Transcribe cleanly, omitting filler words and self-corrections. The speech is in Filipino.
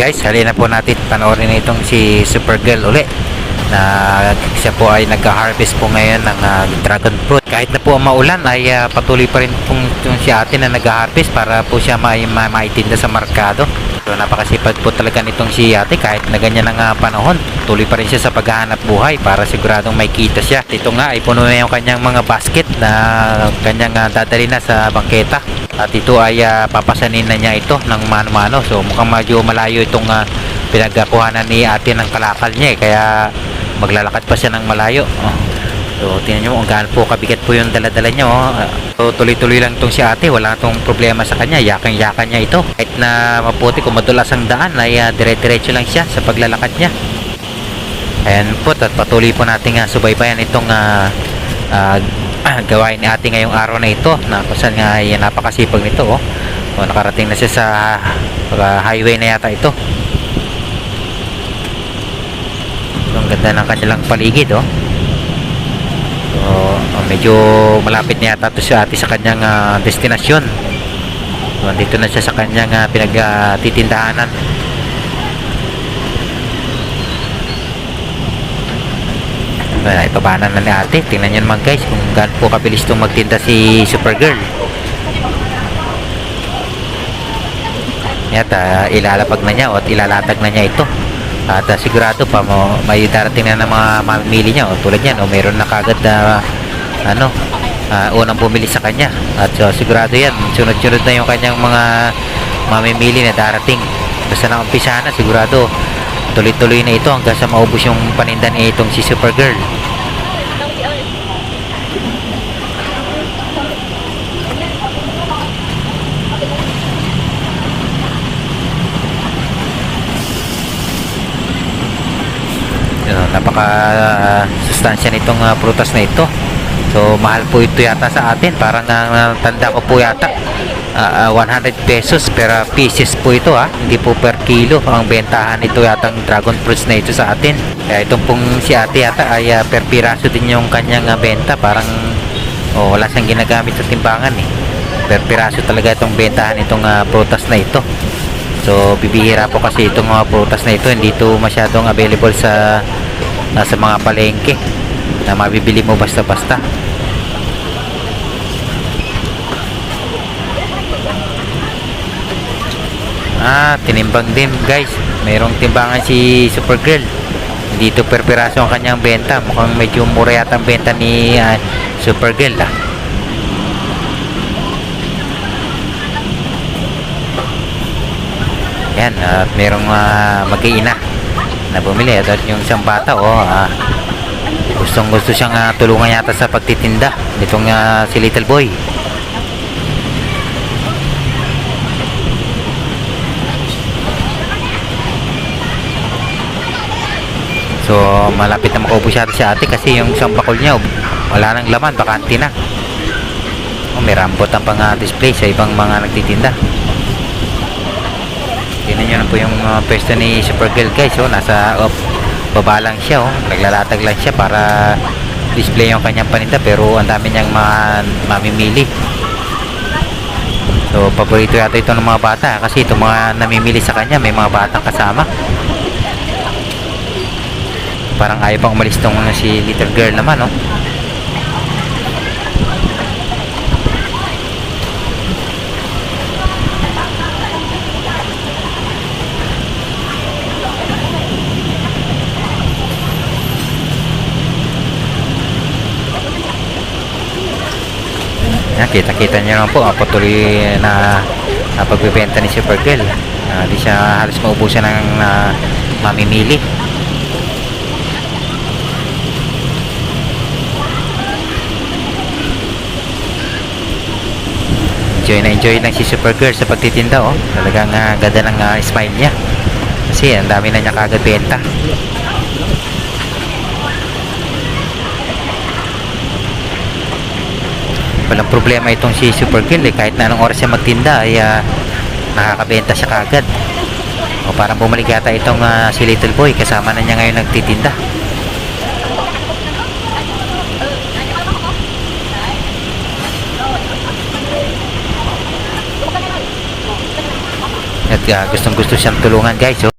Guys, halina po natin panoorin itong si Supergirl uli na siya po ay nag-harvest po ngayon ng dragon fruit. Kahit na po maulan ay patuloy pa rin pong si ate na nag-harvest para po siya maitinda sa markado. So napakasipag po talaga nitong si ate kahit na ganyan ang panahon. Tuloy pa rin siya sa paghahanap buhay para siguradong may kita siya. Dito nga ay puno na yung kanyang mga basket na kanyang dadali na sa bangketa. At ito ay papasanin na niya ito ng mano-mano. So mukhang medyo malayo itong pinagkuhanan ni ate ng kalakal niya kaya maglalakad pa siya ng malayo. So tingnan nyo kung gaano po kabigat po yung daladala niya. So tuloy-tuloy lang itong si ate, wala itong problema sa kanya, yakang-yakan niya ito. Kahit na maputi kung madulas ang daan ay dire-diretso lang siya sa paglalakad niya. Ayan po, at patuloy po natin subaybayan itong gawain ni ate ngayong araw na ito na kung saan nga ay napakasipag nito. So, nakarating na siya sa highway na yata ito. So, ang ganda ng kanilang paligid. So, medyo malapit na yata ito si ate sa kanyang destinasyon. So, dito na siya sa kanyang pinagtitindahanan. Ipabanan na ni ate. Tingnan nyo naman guys kung gaano po kabilis itong magtinda si Supergirl. At ilalapag na niya o ilalatag na niya ito. At sigurado pa may darating na ng mga mamimili niya. Tulad yan, mayroon na kagad unang bumili sa kanya. At sigurado yan, sunod-sunod na yung kanyang mga mamimili na darating. Basta na umpisa na, sigurado tuloy-tuloy na ito hanggang sa maubos yung paninda ni itong si Supergirl. Napaka sustansya nitong prutas na ito. So mahal po ito yata sa atin, parang tanda ko po yata 100 pesos per pieces po ito, hindi po per kilo ang bentahan ito yata ang dragon fruits na ito sa atin. Kaya itong pong si ate yata ay per piraso din yung kanyang benta, parang wala siyang ginagamit sa timbangan per piraso talaga itong bentahan itong prutas na ito. So bibihira po kasi itong mga prutas na ito, hindi ito masyadong available sa mga palengke na mabibili mo basta-basta. Tinimbang din guys, mayroong timbangan si Supergirl. Dito per piraso ang kanyang benta. Mukhang medyo mura yata ang benta ni Supergirl Yan, at mayroong mag-iina na bumili. At yung isang bata gustong gusto siyang tulungan yata sa pagtitinda nitong si little boy. So malapit na makaubos yata si ate kasi yung isang bakol niya wala nang laman, bakante na. May rambot ang pang-display sa ibang mga nagtitinda. Tingnan nyo na po yung pwesto ni Supergirl guys. Nasa baba lang siya, naglalatag lang siya para display yung kanyang paninda, pero ang dami niyang mamimili. So paborito yata ito ng mga bata kasi itong mga namimili sa kanya may mga batang kasama. Parang ayaw pang umalis tong si little girl naman, Kita-kita nyo naman po patuloy na pagbibenta ni Supergirl. Di siya halos maubusan ng mamimili. Enjoy lang si Supergirl sa pagtitinda. Talagang ganda ng smile niya kasi ang dami na niya kagad benta. Walang problema itong si Supergirl kahit na anong oras siya magtinda ay nakakabenta siya kagad. Parang bumalik yata itong si little boy, kasama na niya ngayon nagtitinda. At gustong gusto siyang tulungan guys.